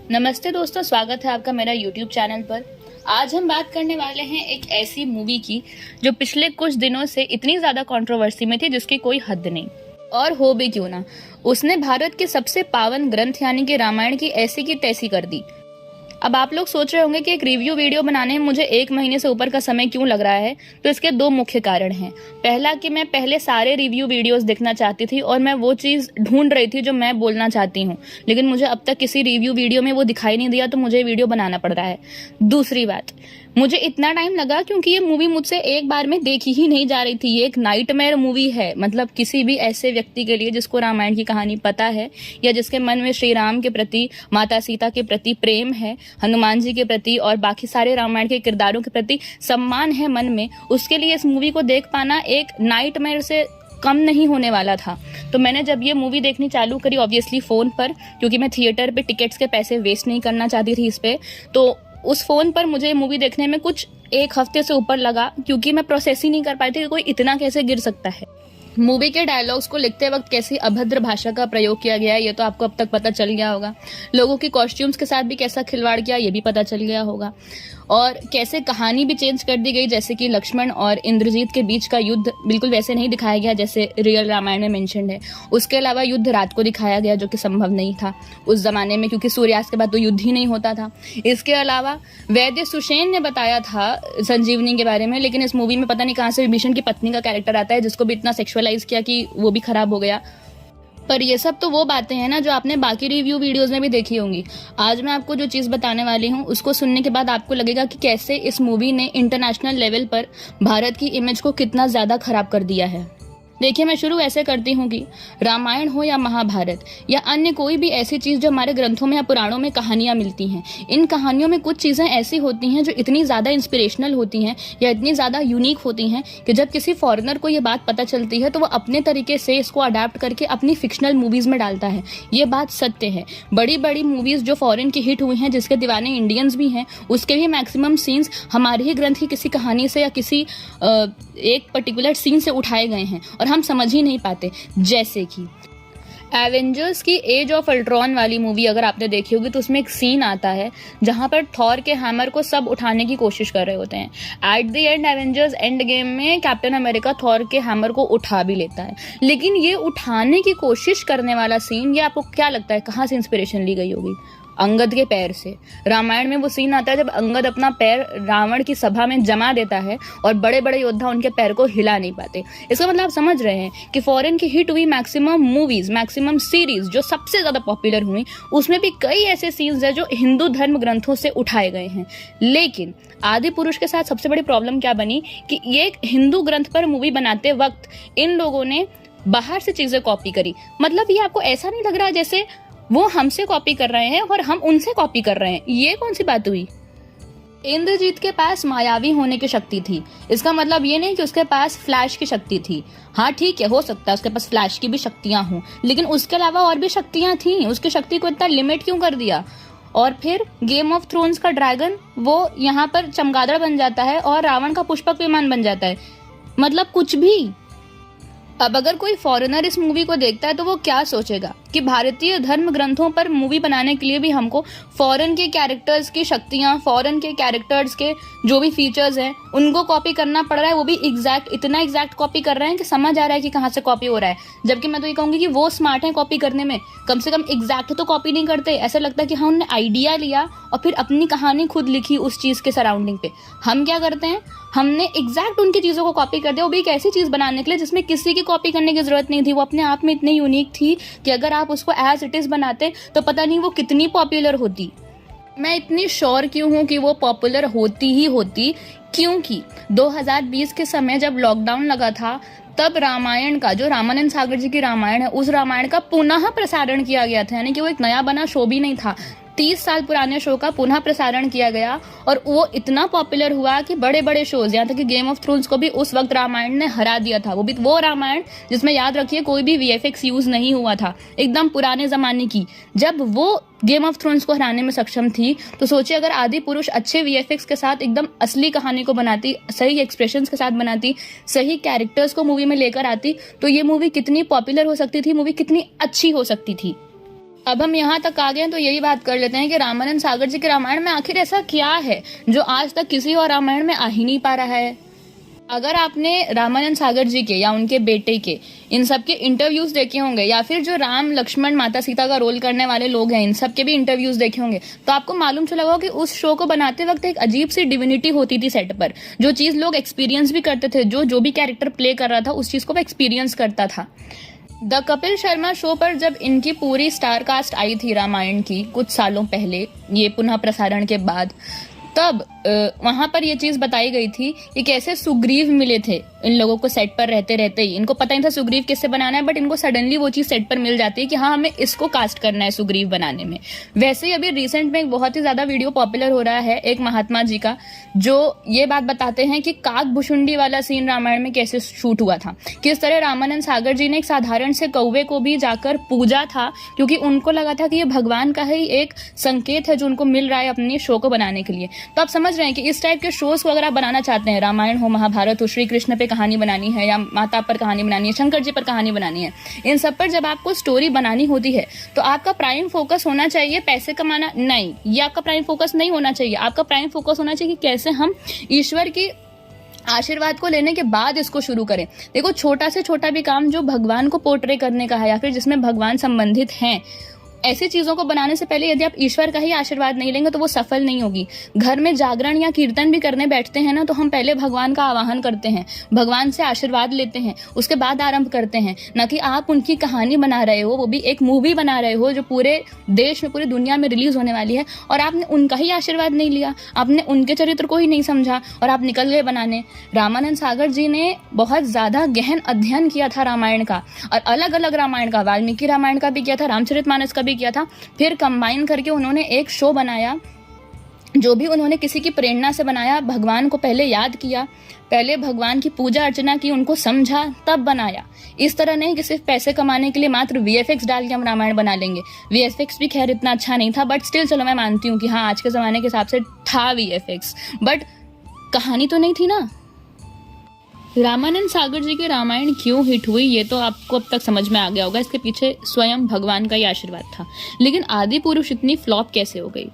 नमस्ते दोस्तों, स्वागत है आपका मेरा यूट्यूब चैनल पर। आज हम बात करने वाले हैं एक ऐसी मूवी की जो पिछले कुछ दिनों से इतनी ज़्यादा कंट्रोवर्सी में थी जिसकी कोई हद नहीं। और हो भी क्यों ना, उसने भारत के सबसे पावन ग्रंथ यानी कि रामायण की ऐसी की तैसी कर दी। अब आप लोग सोच रहे होंगे कि एक रिव्यू वीडियो बनाने में मुझे 1 महीने से ऊपर का समय क्यों लग रहा है। तो इसके 2 मुख्य कारण हैं। पहला कि मैं पहले सारे रिव्यू वीडियोस देखना चाहती थी और मैं वो चीज़ ढूंढ रही थी जो मैं बोलना चाहती हूँ, लेकिन मुझे अब तक किसी रिव्यू वीडियो में वो दिखाई नहीं दिया, तो मुझे वीडियो बनाना पड़ रहा है। दूसरी बात, मुझे इतना टाइम लगा क्योंकि ये मूवी मुझसे एक बार में देखी ही नहीं जा रही थी। ये एक नाइटमेयर मूवी है, मतलब किसी भी ऐसे व्यक्ति के लिए जिसको रामायण की कहानी पता है या जिसके मन में श्री राम के प्रति, माता सीता के प्रति प्रेम है, हनुमान जी के प्रति और बाकी सारे रामायण के किरदारों के प्रति सम्मान है मन में, उसके लिए इस मूवी को देख पाना एक नाइटमेयर से कम नहीं होने वाला था। तो मैंने जब ये मूवी देखनी चालू करी, ऑब्वियसली फोन पर, क्योंकि मैं थिएटर पे टिकट्स के पैसे वेस्ट नहीं करना चाहती थी इस पे, तो उस फोन पर मुझे मूवी देखने में कुछ 1 हफ्ते से ऊपर लगा, क्योंकि मैं प्रोसेस ही नहीं कर पाई थी कि कोई इतना कैसे गिर सकता है। मूवी के डायलॉग्स को लिखते वक्त कैसी अभद्र भाषा का प्रयोग किया गया है ये तो आपको अब तक पता चल गया होगा। लोगों की कॉस्ट्यूम्स के साथ भी कैसा खिलवाड़ किया ये भी पता चल गया होगा। और कैसे कहानी भी चेंज कर दी गई, जैसे कि लक्ष्मण और इंद्रजीत के बीच का युद्ध बिल्कुल वैसे नहीं दिखाया गया जैसे रियल रामायण में मेंशन्ड है। उसके अलावा युद्ध रात को दिखाया गया जो कि संभव नहीं था उस जमाने में, क्योंकि सूर्यास्त के बाद तो युद्ध ही नहीं होता था। इसके अलावा वैद्य सुषेण ने बताया था संजीवनी के बारे में, लेकिन इस मूवी में पता नहीं कहाँ से विभीषण की पत्नी का कैरेक्टर आता है जिसको भी इतना सेक्सुअलाइज किया कि वो भी खराब हो गया। पर ये सब तो वो बातें हैं ना जो आपने बाकी रिव्यू वीडियोस में भी देखी होंगी। आज मैं आपको जो चीज़ बताने वाली हूँ उसको सुनने के बाद आपको लगेगा कि कैसे इस मूवी ने इंटरनेशनल लेवल पर भारत की इमेज को कितना ज़्यादा खराब कर दिया है। देखिए, मैं शुरू ऐसे करती हूँ कि रामायण हो या महाभारत या अन्य कोई भी ऐसी चीज़ जो हमारे ग्रंथों में या पुराणों में कहानियाँ मिलती हैं, इन कहानियों में कुछ चीज़ें ऐसी होती हैं जो इतनी ज़्यादा इंस्पिरेशनल होती हैं या इतनी ज़्यादा यूनिक होती हैं कि जब किसी फॉरेनर को ये बात पता चलती है तो वो अपने तरीके से इसको अडाप्ट करके अपनी फिक्शनल मूवीज़ में डालता है। ये बात सत्य है। बड़ी बड़ी मूवीज़ जो फॉरेन की हिट हुई हैं, जिसके दीवाने इंडियंस भी हैं, उसके भी मैक्सिमम सीन्स हमारे ही ग्रंथ की किसी कहानी से या किसी एक पर्टिकुलर सीन से उठाए गए हैं और हम समझ ही नहीं पाते। जैसे कि एवेंजर्स की एज ऑफ अल्ट्रॉन वाली मूवी अगर आपने देखी होगी तो उसमें एक सीन आता है जहां पर थॉर के हैमर को सब उठाने की कोशिश कर रहे होते हैं। At the end Avengers end game में कैप्टन अमेरिका थॉर के हैमर को उठा भी लेता है, लेकिन ये उठाने की कोशिश करने वाला सीन, ये आपको क्या लगता है कहाँ से इंस्पिरेशन ली गई होगी? अंगद के पैर से। रामायण में वो सीन आता है जब अंगद अपना पैर रावण की सभा में जमा देता है और बड़े बड़े योद्धा उनके पैर को हिला नहीं पाते। इसका मतलब आप समझ रहे हैं कि फॉरेन की हिट हुई मैक्सिमम मूवीज, मैक्सिमम सीरीज जो सबसे ज्यादा पॉपुलर हुई, उसमें भी कई ऐसे सीन्स हैं जो हिंदू धर्म ग्रंथों से उठाए गए हैं। लेकिन आदि पुरुष के साथ सबसे बड़ी प्रॉब्लम क्या बनी कि ये एक हिंदू ग्रंथ पर मूवी बनाते वक्त इन लोगों ने बाहर से चीजें कॉपी करी। मतलब ये आपको ऐसा नहीं लग रहा जैसे वो हमसे कॉपी कर रहे हैं और हम उनसे कॉपी कर रहे हैं? ये कौन सी बात हुई? इंद्रजीत के पास मायावी होने की शक्ति थी, इसका मतलब ये नहीं कि उसके पास फ्लैश की शक्ति थी। हाँ ठीक है, हो सकता है उसके पास फ्लैश की भी शक्तियां हों, लेकिन उसके अलावा और भी शक्तियां थी। उसकी शक्ति को इतना लिमिट क्यों कर दिया? और फिर गेम ऑफ थ्रोन्स का ड्रैगन वो यहाँ पर चमगादड़ बन जाता है और रावण का पुष्पक विमान बन जाता है। मतलब कुछ भी। अब अगर कोई फॉरेनर इस मूवी को देखता है तो वो क्या सोचेगा कि भारतीय धर्म ग्रंथों पर मूवी बनाने के लिए भी हमको फॉरेन के कैरेक्टर्स की शक्तियां, फॉरेन के कैरेक्टर्स के जो भी फीचर्स हैं उनको कॉपी करना पड़ रहा है। वो भी इतना एग्जैक्ट कॉपी कर रहे हैं कि समझ आ रहा है कि कहाँ से कॉपी हो रहा है। जबकि मैं तो ये कहूंगी कि वो स्मार्ट है कॉपी करने में, कम से कम एग्जैक्ट तो कॉपी नहीं करते। ऐसा लगता है कि हाँ उन्होंने आइडिया लिया और फिर अपनी कहानी खुद लिखी उस चीज के सराउंडिंग पे। हम क्या करते हैं, हमने एग्जैक्ट उनकी चीजों को कॉपी कर दिया, वो भी एक ऐसी चीज बनाने के लिए जिसमें किसी की कॉपी करने की जरूरत नहीं थी। वो अपने आप में इतनी यूनिक थी कि अगर आप उसको एज इट इज बनाते तो पता नहीं वो कितनी पॉपुलर होती। मैं इतनी श्योर क्यों हूं कि वो पॉपुलर होती ही होती, क्योंकि 2020 के समय जब लॉकडाउन लगा था तब रामायण का, जो रामानंद सागर जी की रामायण है, उस रामायण का पुनः प्रसारण किया गया था। यानी कि वो एक नया बना शो भी नहीं था, 30 साल पुराने शो का पुनः प्रसारण किया गया और वो इतना पॉपुलर हुआ कि बड़े बड़े शोज, यहाँ तक कि गेम ऑफ थ्रोन्स को भी उस वक्त रामायण ने हरा दिया था। वो भी वो रामायण जिसमें याद रखिए कोई भी वीएफएक्स यूज नहीं हुआ था, एकदम पुराने जमाने की। जब वो गेम ऑफ थ्रोन्स को हराने में सक्षम थी तो सोचिए अगर आदि पुरुष अच्छे वीएफएक्स के साथ एकदम असली कहानी को बनाती, सही एक्सप्रेशंस के साथ बनाती, सही कैरेक्टर्स को मूवी में लेकर आती, तो ये मूवी कितनी पॉपुलर हो सकती थी, मूवी कितनी अच्छी हो सकती थी। अब हम यहाँ तक आ गए हैं तो यही बात कर लेते हैं कि रामानंद सागर जी के रामायण में आखिर ऐसा क्या है जो आज तक किसी और रामायण में आ ही नहीं पा रहा है। अगर आपने रामानंद सागर जी के या उनके बेटे के इन सब के इंटरव्यूज देखे होंगे, या फिर जो राम लक्ष्मण माता सीता का रोल करने वाले लोग हैं इन सब के भी इंटरव्यूज देखे होंगे, तो आपको मालूम चला होगा कि उस शो को बनाते वक्त एक अजीब सी डिविनिटी होती थी सेट पर। जो चीज लोग एक्सपीरियंस भी करते थे, जो भी कैरेक्टर प्ले कर रहा था उस चीज को वो एक्सपीरियंस करता था। द कपिल शर्मा शो पर जब इनकी पूरी स्टार कास्ट आई थी रामायण की कुछ सालों पहले, ये पुनः प्रसारण के बाद, तब वहां पर ये चीज बताई गई थी कि कैसे सुग्रीव मिले थे इन लोगों को सेट पर रहते रहते ही। इनको पता नहीं था सुग्रीव किससे बनाना है, बट इनको सडनली वो चीज सेट पर मिल जाती है कि हाँ हमें इसको कास्ट करना है सुग्रीव बनाने में। वैसे ही अभी रिसेंट में एक बहुत ही ज्यादा वीडियो पॉपुलर हो रहा है एक महात्मा जी का, जो ये बात बताते हैं कि काक भुषुंडी वाला सीन रामायण में कैसे शूट हुआ था, किस तरह रामानंद सागर जी ने एक साधारण से कौवे को भी जाकर पूजा था, क्योंकि उनको लगा था कि ये भगवान का ही एक संकेत है जो उनको मिल रहा है अपने शो को बनाने के लिए। तो आप समझ रहे हैं कि इस टाइप के शोज को अगर आप बनाना चाहते हैं, रामायण हो, महाभारत हो, श्री कृष्ण पे कहानी बनानी है या माता पर कहानी बनानी है, शंकर जी पर कहानी बनानी है, इन सब पर जब आपको स्टोरी बनानी होती है तो आपका प्राइम फोकस होना चाहिए पैसे कमाना नहीं, ये आपका प्राइम फोकस नहीं होना चाहिए। आपका प्राइम फोकस होना चाहिए कि कैसे हम ईश्वर की आशीर्वाद को लेने के बाद इसको शुरू करें। देखो, छोटा से छोटा भी काम जो भगवान को पोर्ट्रे करने का है या फिर जिसमें भगवान संबंधित हैं, ऐसी चीजों को बनाने से पहले यदि आप ईश्वर का ही आशीर्वाद नहीं लेंगे तो वो सफल नहीं होगी। घर में जागरण या कीर्तन भी करने बैठते हैं ना, तो हम पहले भगवान का आवाहन करते हैं, भगवान से आशीर्वाद लेते हैं, उसके बाद आरंभ करते हैं, ना कि आप उनकी कहानी बना रहे हो, वो भी एक मूवी बना रहे हो जो पूरे देश में, पूरी दुनिया में रिलीज होने वाली है, और आपने उनका ही आशीर्वाद नहीं लिया, आपने उनके चरित्र को ही नहीं समझा और आप निकल गए बनाने। रामानंद सागर जी ने बहुत ज्यादा गहन अध्ययन किया था रामायण का, और अलग अलग रामायण का, वाल्मीकि रामायण का भी किया था, रामचरितमानस का किया था, फिर कंबाइन करके उन्होंने एक शो बनाया। जो भी उन्होंने किसी की प्रेरणा से बनाया, भगवान को पहले याद किया, पहले भगवान की पूजा अर्चना की, उनको समझा, तब बनाया। इस तरह नहीं कि सिर्फ पैसे कमाने के लिए मात्र वीएफएक्स डाल के हम रामायण बना लेंगे। वीएफएक्स भी खैर इतना अच्छा नहीं था, बट स्टिल चलो मैं मानती हूँ कि हाँ आज के जमाने के हिसाब से था वीएफएक्स, बट कहानी तो नहीं थी ना। रामानंद सागर जी के रामायण क्यों हिट हुई ये तो आपको अब तक समझ में आ गया होगा। इसके पीछे स्वयं भगवान का ही आशीर्वाद था। लेकिन आदि पुरुष इतनी फ्लॉप कैसे हो गई?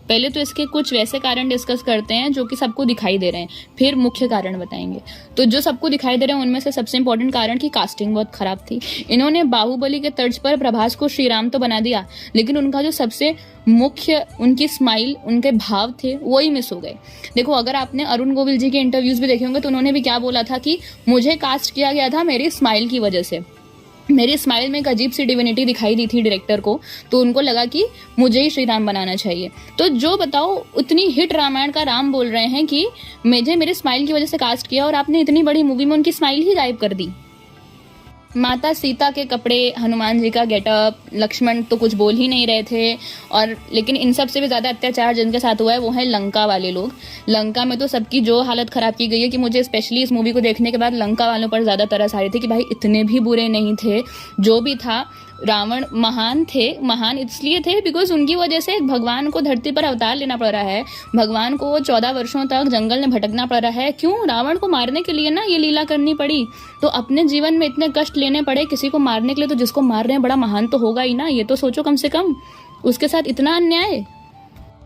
पहले तो इसके कुछ वैसे कारण डिस्कस करते हैं जो कि सबको दिखाई दे रहे हैं, फिर मुख्य कारण बताएंगे। तो जो सबको दिखाई दे रहे हैं उनमें से सबसे इंपॉर्टेंट कारण की कास्टिंग बहुत खराब थी। इन्होंने बाहुबली के तर्ज पर प्रभास को श्री राम तो बना दिया, लेकिन उनका जो सबसे मुख्य उनकी स्माइल, उनके भाव थे, वो ही मिस हो गए। देखो, अगर आपने अरुण गोविल जी के इंटरव्यूज भी देखे होंगे तो उन्होंने भी क्या बोला था कि मुझे कास्ट किया गया था मेरी स्माइल की वजह से। मेरी स्माइल में एक अजीब सी डिविनिटी दिखाई दी थी डायरेक्टर को, तो उनको लगा कि मुझे ही श्री राम बनाना चाहिए। तो जो बताओ, उतनी हिट रामायण का राम बोल रहे हैं कि मुझे मेरे स्माइल की वजह से कास्ट किया, और आपने इतनी बड़ी मूवी में उनकी स्माइल ही गायब कर दी। माता सीता के कपड़े, हनुमान जी का गेटअप, लक्ष्मण तो कुछ बोल ही नहीं रहे थे, और लेकिन इन सब से भी ज्यादा अत्याचार जिनके साथ हुआ है वो है लंका वाले लोग। लंका में तो सबकी जो हालत खराब की गई है कि मुझे स्पेशली इस मूवी को देखने के बाद लंका वालों पर ज्यादा तरस आ रही थी कि भाई इतने भी बुरे नहीं थे। जो भी था, रावण महान थे, महान इसलिए थे बिकॉज उनकी वजह से भगवान को धरती पर अवतार लेना पड़ रहा है, भगवान को 14 वर्षों तक जंगल में भटकना पड़ रहा है। क्यों? रावण को मारने के लिए ना ये लीला करनी पड़ी। तो अपने जीवन में इतने कष्ट लेने पड़े किसी को मारने के लिए, तो जिसको मार रहे हैं बड़ा महान तो होगा ही ना, ये तो सोचो कम से कम। उसके साथ इतना अन्याय।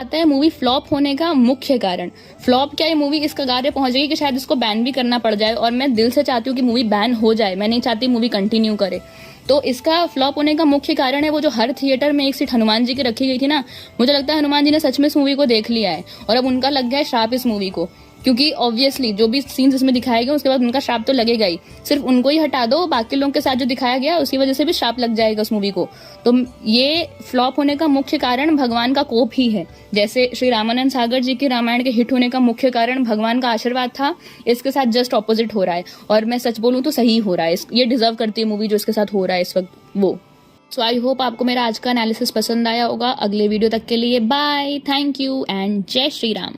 आता है मूवी फ्लॉप होने का मुख्य कारण। फ्लॉप क्या, ये मूवी इस कगार पे पहुंच गई कि शायद इसको बैन भी करना पड़ जाए, और मैं दिल से चाहती हूँ कि मूवी बैन हो जाए, मैं नहीं चाहती मूवी कंटिन्यू करे। तो इसका फ्लॉप होने का मुख्य कारण है वो जो हर थिएटर में एक सीट हनुमान जी की रखी गई थी ना। मुझे लगता है हनुमान जी ने सच में इस मूवी को देख लिया है, और अब उनका लग गया है श्राप इस मूवी को, क्योंकि ऑब्वियसली जो भी सीन्स इसमें दिखाए गए उसके बाद उनका श्राप तो लगेगा ही। सिर्फ उनको ही हटा दो, बाकी लोगों के साथ जो दिखाया गया उसकी वजह से भी श्राप लग जाएगा उस मूवी को। तो ये फ्लॉप होने का मुख्य कारण भगवान का कोप ही है। जैसे श्री रामानंद सागर जी के रामायण के हिट होने का मुख्य कारण भगवान का आशीर्वाद था, इसके साथ जस्ट ऑपोजिट हो रहा है, और मैं सच बोलूं तो सही हो रहा है। ये डिजर्व करती है मूवी जो इसके साथ हो रहा है इस वक्त वो। सो आई होप आपको मेरा आज का एनालिसिस पसंद आया होगा। अगले वीडियो तक के लिए बाय, थैंक यू एंड जय श्री राम।